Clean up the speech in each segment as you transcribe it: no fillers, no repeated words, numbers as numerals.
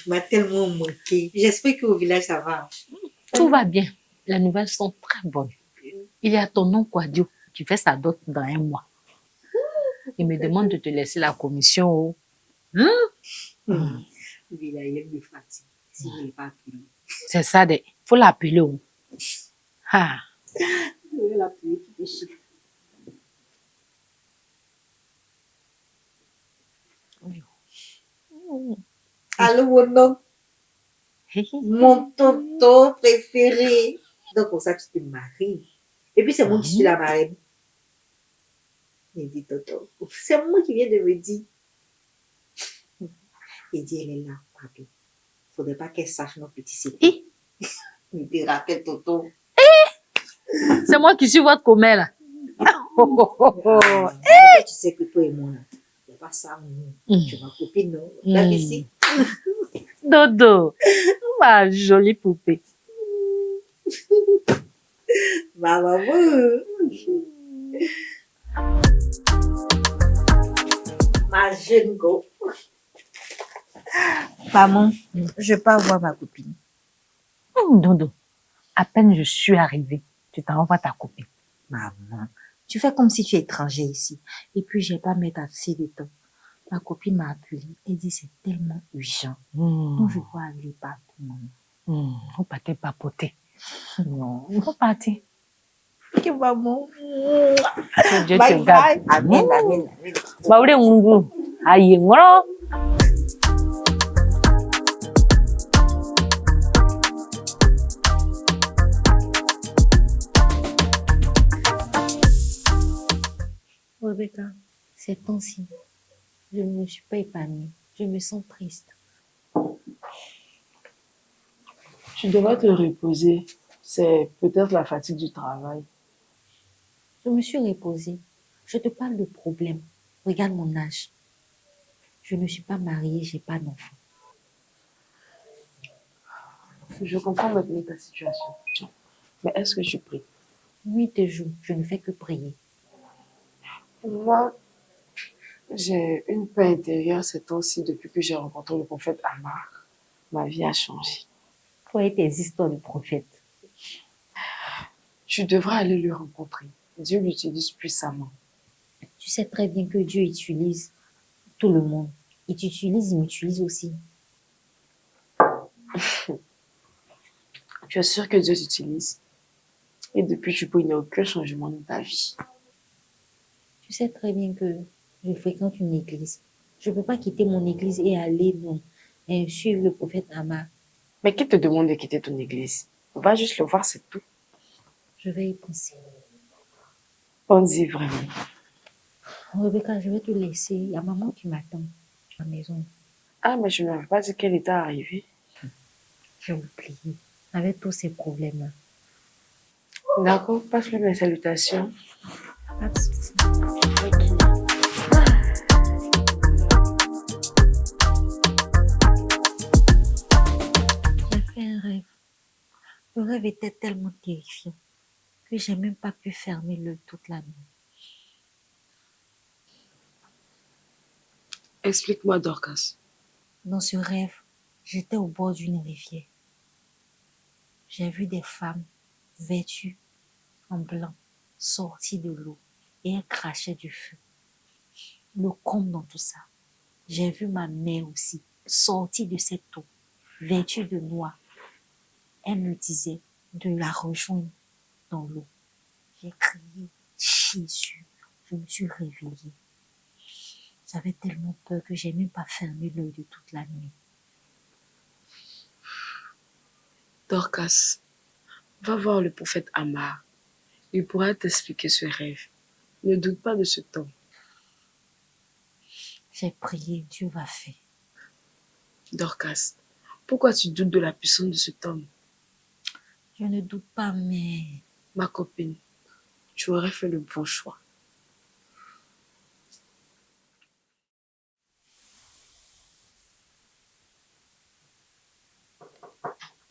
Tu m'as tellement manqué. J'espère qu'au village, ça va. Tout va bien. Les nouvelles sont très bonnes. Il y a ton oncle Kwadio qui fait sa dot dans 1 mois. Il me demande de te laisser la commission. Le village, il me fatigue. Si je ne l'ai pas appelé. C'est ça, il faut l'appeler. Ah. Je vais l'appeler tout de suite. Allô, mon oncle. Mon tonton préféré. Donc, pour ça, tu te maries. Et puis, c'est moi qui suis la marraine. Il dit, tonton, c'est moi qui viens de me dire. Il dit, elle est là, pardon. Faudrait pas qu'elle sache nos petits secrets. Il te rappelle, tonton. C'est moi qui suis votre commère, là. Tu sais que toi et moi, il n'y a pas ça. Tu es ma copine, non? La ici. Dodo, ma jolie poupée. Ma maman. Ma jeune go. Maman, je peux avoir ma copine. Dodo, à peine je suis arrivée, tu t'envoies ta copine. Maman, tu fais comme si tu es étranger ici. Et puis, je n'ai pas mettre assez de temps. Ma copine m'a appelé et dit c'est tellement urgent. Donc, je dois aller partout, maman. Faut pas te papoter. Non. Faut partir. Ok, maman. Que Dieu Bye te garde. bye. Amen, amen, amen. Baoulé Mungu. Aïe, ngoro. Rebecca, ces temps-ci, je ne suis pas épanouie. Je me sens triste. Tu devrais te reposer. C'est peut-être la fatigue du travail. Je me suis reposée. Je te parle de problème. Regarde mon âge. Je ne suis pas mariée, j'ai pas d'enfant. Je comprends maintenant ta situation. Mais est-ce que tu pries? Nuit et jour, je ne fais que prier. Moi, j'ai une paix intérieure ces temps-ci depuis que j'ai rencontré le prophète Amar. Ma vie a changé. Toi et tes histoires de prophète. Tu devrais aller le rencontrer. Dieu l'utilise puissamment. Tu sais très bien que Dieu utilise tout le monde. Il t'utilise, il m'utilise aussi. Tu es sûr que Dieu t'utilise? Et depuis, il n'y a aucun changement dans ta vie. Tu sais très bien que je fréquente une église. Je ne peux pas quitter mon église et aller suivre le prophète Amar. Mais qui te demande de quitter ton église? Va juste le voir, c'est tout. Je vais y penser. Pense-y vraiment. Rebecca, je vais te laisser. Il y a maman qui m'attend à la maison. Ah, mais je ne m'avais pas dit qu'elle était arrivée. J'ai oublié. Avec tous ces problèmes-là. D'accord, passe-lui mes salutations. Pas de souci. J'ai fait un rêve. Le rêve était tellement terrifiant que j'ai même pas pu fermer l'œil toute la nuit. Explique-moi, Dorcas. Dans ce rêve, j'étais au bord d'une rivière. J'ai vu des femmes vêtues en blanc sorties de l'eau et elles crachaient du feu. Le comble dans tout ça, j'ai vu ma mère aussi sortie de cette eau, vêtue de noir. Elle me disait de la rejoindre dans l'eau. J'ai crié Jésus. Je me suis réveillée. J'avais tellement peur que j'ai même pas fermé l'œil de toute la nuit. Dorcas, va voir le prophète Amar. Il pourra t'expliquer ce rêve. Ne doute pas de ce temps. J'ai prié, Dieu va faire. Dorcas, pourquoi tu doutes de la puissance de cet homme? Je ne doute pas, mais... Ma copine, tu aurais fait le bon choix.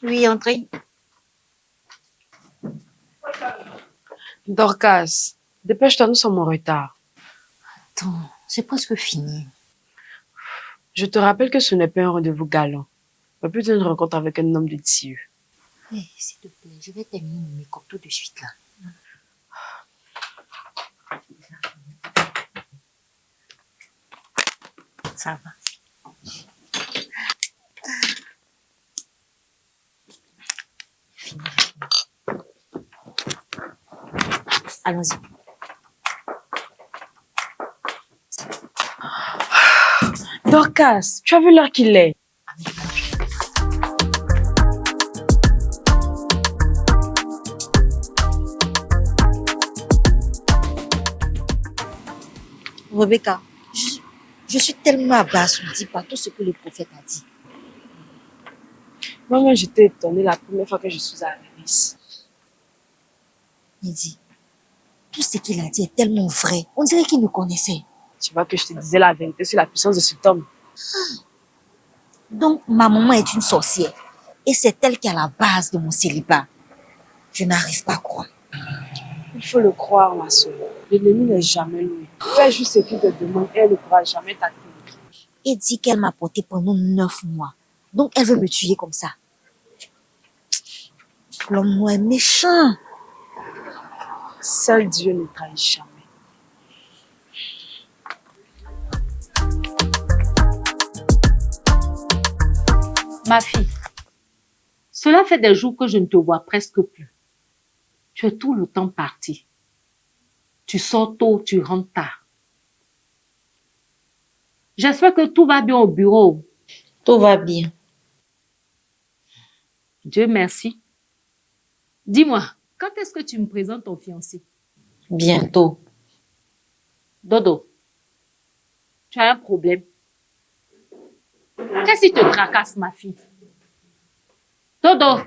Oui, entrez. Dorcas, dépêche-toi, nous sommes en retard. Attends, c'est presque fini. Je te rappelle que ce n'est pas un rendez-vous galant. Mais plutôt une rencontre avec un homme de Dieu. Hey, s'il te plaît, je vais terminer mon make-up tout de suite là. Ça va. Fini. Allons-y. Dorcas, tu as vu l'heure qu'il est? Rebecca, je suis tellement abasourdie par tout ce que le prophète a dit. Moi, j'étais étonnée la première fois que je suis arrivée ici. Il dit, tout ce qu'il a dit est tellement vrai. On dirait qu'il me connaissait. Tu vois que je te disais la vérité sur la puissance de cet homme. Donc, ma maman est une sorcière. Et c'est elle qui est à la base de mon célibat. Je n'arrive pas à croire. Il faut le croire, ma soeur. L'ennemi n'est jamais loin. Fais juste ce qu'il te demande et elle ne pourra jamais t'atteindre. Elle dit qu'elle m'a porté pendant 9 mois. Donc, elle veut me tuer comme ça. L'homme est méchant. Seul Dieu ne trahit jamais. Ma fille, cela fait des jours que je ne te vois presque plus. Tu es tout le temps partie. Tu sors tôt, tu rentres tard. J'espère que tout va bien au bureau. Tout va bien. Dieu merci. Dis-moi, quand est-ce que tu me présentes ton fiancé? Bientôt. Dodo, tu as un problème. Qu'est-ce qui te tracasse, ma fille? Dodo.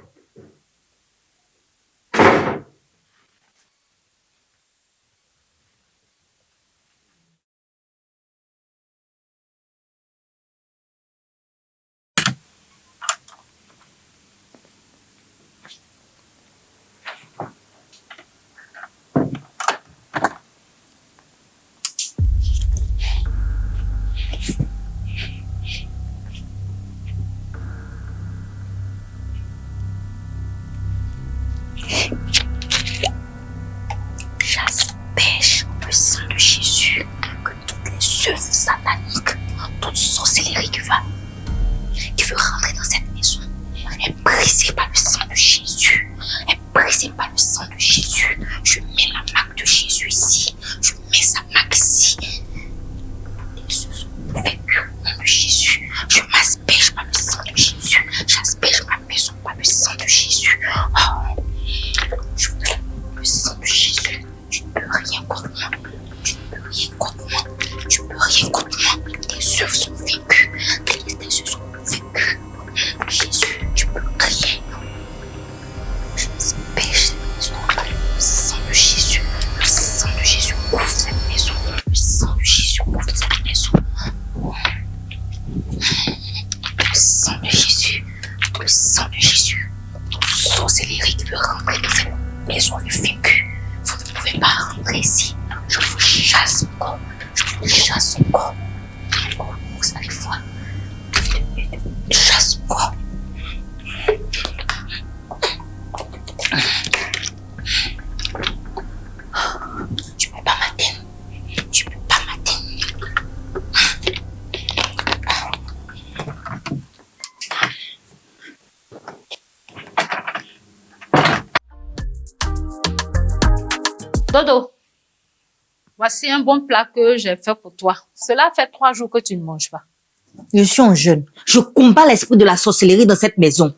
J'asperge le sang de Jésus que toutes les œuvres sataniques, toute sorcellerie qui veut rentrer dans cette maison est brisée par le sang de Jésus. Est brisée par le sang de Jésus. Je mets la marque de Jésus ici. Je mets sa marque ici. Les œuvres sont vaincues au nom de Jésus. Je m'asperge par le sang de Jésus. J'asperge ma maison par le sang de Jésus. Oh, je veux le sang de Jésus. Tu ne peux rien contre moi. Tu ne peux rien contre moi. Tu ne peux rien contre moi. Tes œuvres sont vaincues. Tes œuvres sont vaincues. Jésus, tu ne peux rien. Je m'asperge cette maison par le sang de Jésus. Le sang de Jésus ouvre cette maison. Le sang de Jésus ouvre cette maison. Le sang de Jésus. Le sang de Jésus. Toute sorcellerie qui veut rentrer dans cette maison est vaincue. Vous ne pouvez pas rentrer ici. Je vous chasse encore. Je vous chasse encore. Encore, vous allez voir. Chasse encore. Tu peux pas m'atteindre. Tu peux pas m'atteindre. Dodo, voici un bon plat que j'ai fait pour toi. Cela fait 3 jours que tu ne manges pas. Je suis un jeune. Je combats l'esprit de la sorcellerie dans cette maison.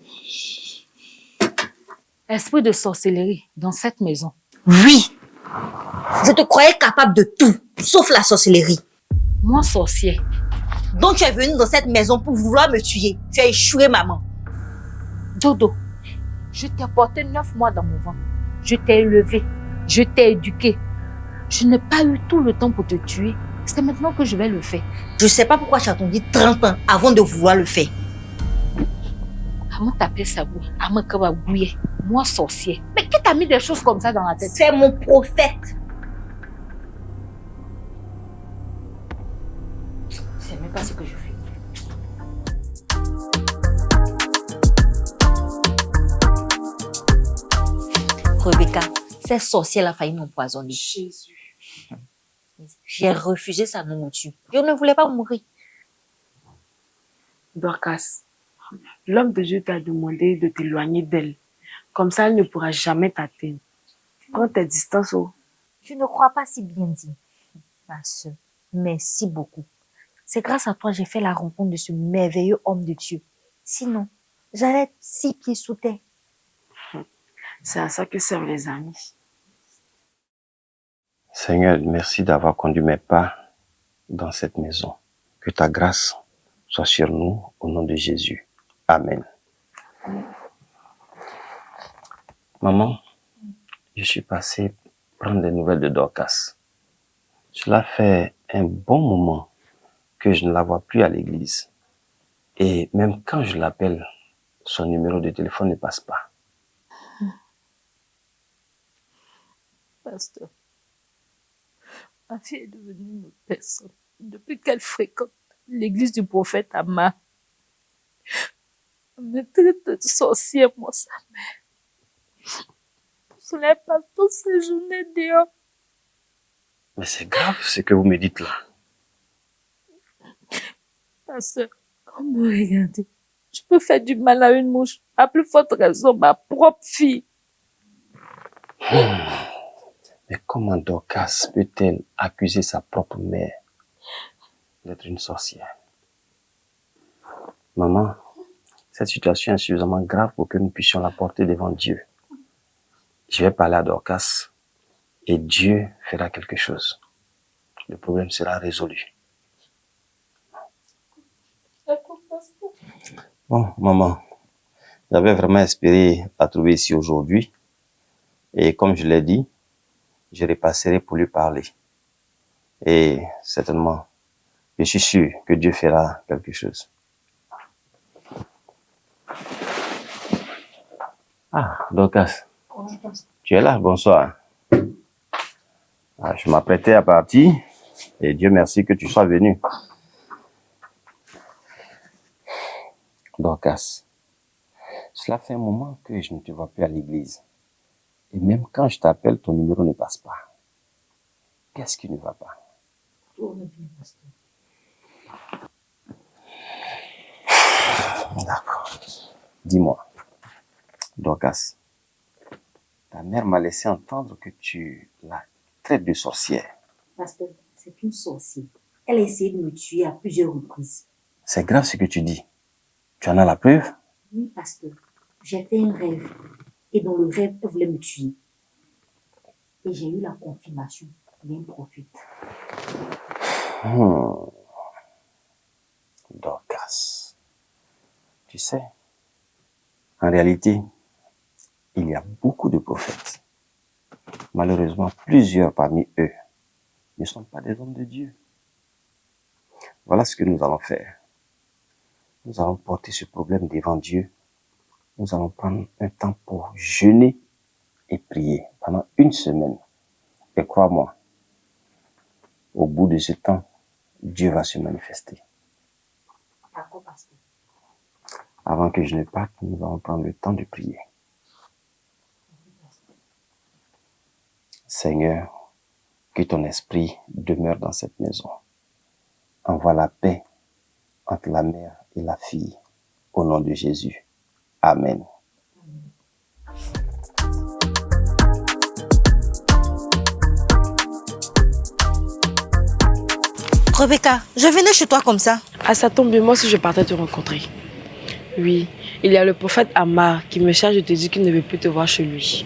Esprit de sorcellerie dans cette maison. Oui. Je te croyais capable de tout, sauf la sorcellerie. Moi, sorcier. Donc tu es venu dans cette maison pour vouloir me tuer. Tu as échoué, maman. Dodo, je t'ai porté 9 mois dans mon ventre. Je t'ai élevé. Je t'ai éduqué. Je n'ai pas eu tout le temps pour te tuer. C'est maintenant que je vais le faire. Je ne sais pas pourquoi tu as attendu 30 ans avant de vouloir le faire. Comment t'appeler ça, vous? Amakababouye. Moi, sorcier. Mais qui t'a mis des choses comme ça dans la tête? C'est mon prophète. Je ne sais même pas ce que je fais. Rebecca, ces sorcières a failli m'empoisonner. Jésus. J'ai refusé sa nourriture. Je ne voulais pas mourir. Dorcas, l'homme de Dieu t'a demandé de t'éloigner d'elle. Comme ça, elle ne pourra jamais t'atteindre. Prends tes distances. Oh. Je ne crois pas si bien dit. Ma soeur, merci beaucoup. C'est grâce à toi que j'ai fait la rencontre de ce merveilleux homme de Dieu. Sinon, j'allais être 6 pieds sous terre. C'est à ça que servent les amis. Seigneur, merci d'avoir conduit mes pas dans cette maison. Que ta grâce soit sur nous au nom de Jésus. Amen. Maman, je suis passé prendre des nouvelles de Dorcas. Cela fait un bon moment que je ne la vois plus à l'église. Et même quand je l'appelle, son numéro de téléphone ne passe pas. Pasteur, ma fille est devenue une autre personne depuis qu'elle fréquente l'église du prophète Amma. Elle me traite de sorcière, moi, sa mère. Cela passe toutes ces journées dehors. Mais c'est grave ce que vous me dites là. Pasteur, quand vous me regardez, je peux faire du mal à une mouche, à plus forte raison, ma propre fille. Mais comment Dorcas peut-elle accuser sa propre mère d'être une sorcière? Maman, cette situation est suffisamment grave pour que nous puissions la porter devant Dieu. Je vais parler à Dorcas et Dieu fera quelque chose. Le problème sera résolu. Bon, maman, j'avais vraiment espéré la trouver ici aujourd'hui. Et comme je l'ai dit, je repasserai pour lui parler. Et certainement, je suis sûr que Dieu fera quelque chose. Ah, Dorcas, tu es là, bonsoir. Ah, je m'apprêtais à partir et Dieu merci que tu sois venu. Dorcas, cela fait un moment que je ne te vois plus à l'église. Et même quand je t'appelle, ton numéro ne passe pas. Qu'est-ce qui ne va pas? Tout va bien, pasteur. D'accord. Dis-moi, Dorcas, ta mère m'a laissé entendre que tu la traites de sorcière. Pasteur, c'est une sorcière. Elle a essayé de me tuer à plusieurs reprises. C'est grave ce que tu dis. Tu en as la preuve? Oui, pasteur. J'ai fait un rêve. Et dans le rêve, elle voulait me tuer. Et j'ai eu la confirmation d'un prophète. Dorcas. Tu sais, en réalité, il y a beaucoup de prophètes. Malheureusement, plusieurs parmi eux ne sont pas des hommes de Dieu. Voilà ce que nous allons faire. Nous allons porter ce problème devant Dieu. Nous allons prendre un temps pour jeûner et prier pendant 1 semaine. Et crois-moi, au bout de ce temps, Dieu va se manifester. D'accord, pasteur. Avant que je ne parte, nous allons prendre le temps de prier. Seigneur, que ton esprit demeure dans cette maison. Envoie la paix entre la mère et la fille. Au nom de Jésus. Amen. Rebecca, je venais chez toi comme ça. Ah, ça tombe bien, moi aussi je partais te rencontrer. Oui, il y a le prophète Ammar qui me charge de te dire qu'il ne veut plus te voir chez lui.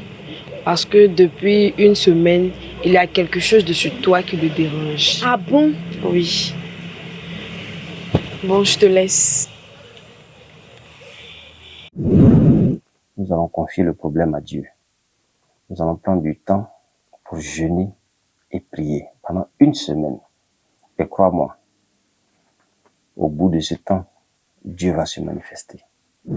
Parce que depuis 1 semaine, il y a quelque chose de sur toi qui le dérange. Ah bon? Oui. Bon, je te laisse. Nous allons confier le problème à Dieu. Nous allons prendre du temps pour jeûner et prier pendant 1 semaine. Et crois-moi, au bout de ce temps, Dieu va se manifester. Je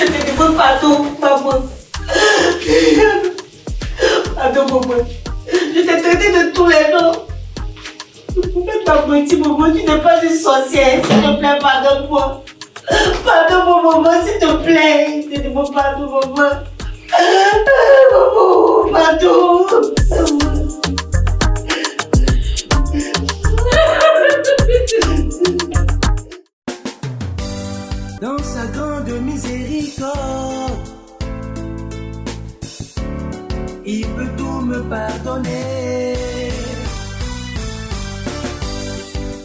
te demande pardon, maman. Pardon, maman. Je t'ai traité de tous les noms. Le prophète petit Momo, tu n'es pas une sorcière. S'il te plaît, pardonne-moi. Pardonne-moi, maman, s'il te plaît. Je te demande pardon, maman. Maman, pardon. Dans sa grande miséricorde, il peut tout me pardonner.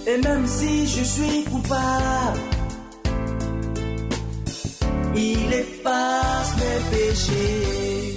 Et même si je suis coupable, il efface mes péchés.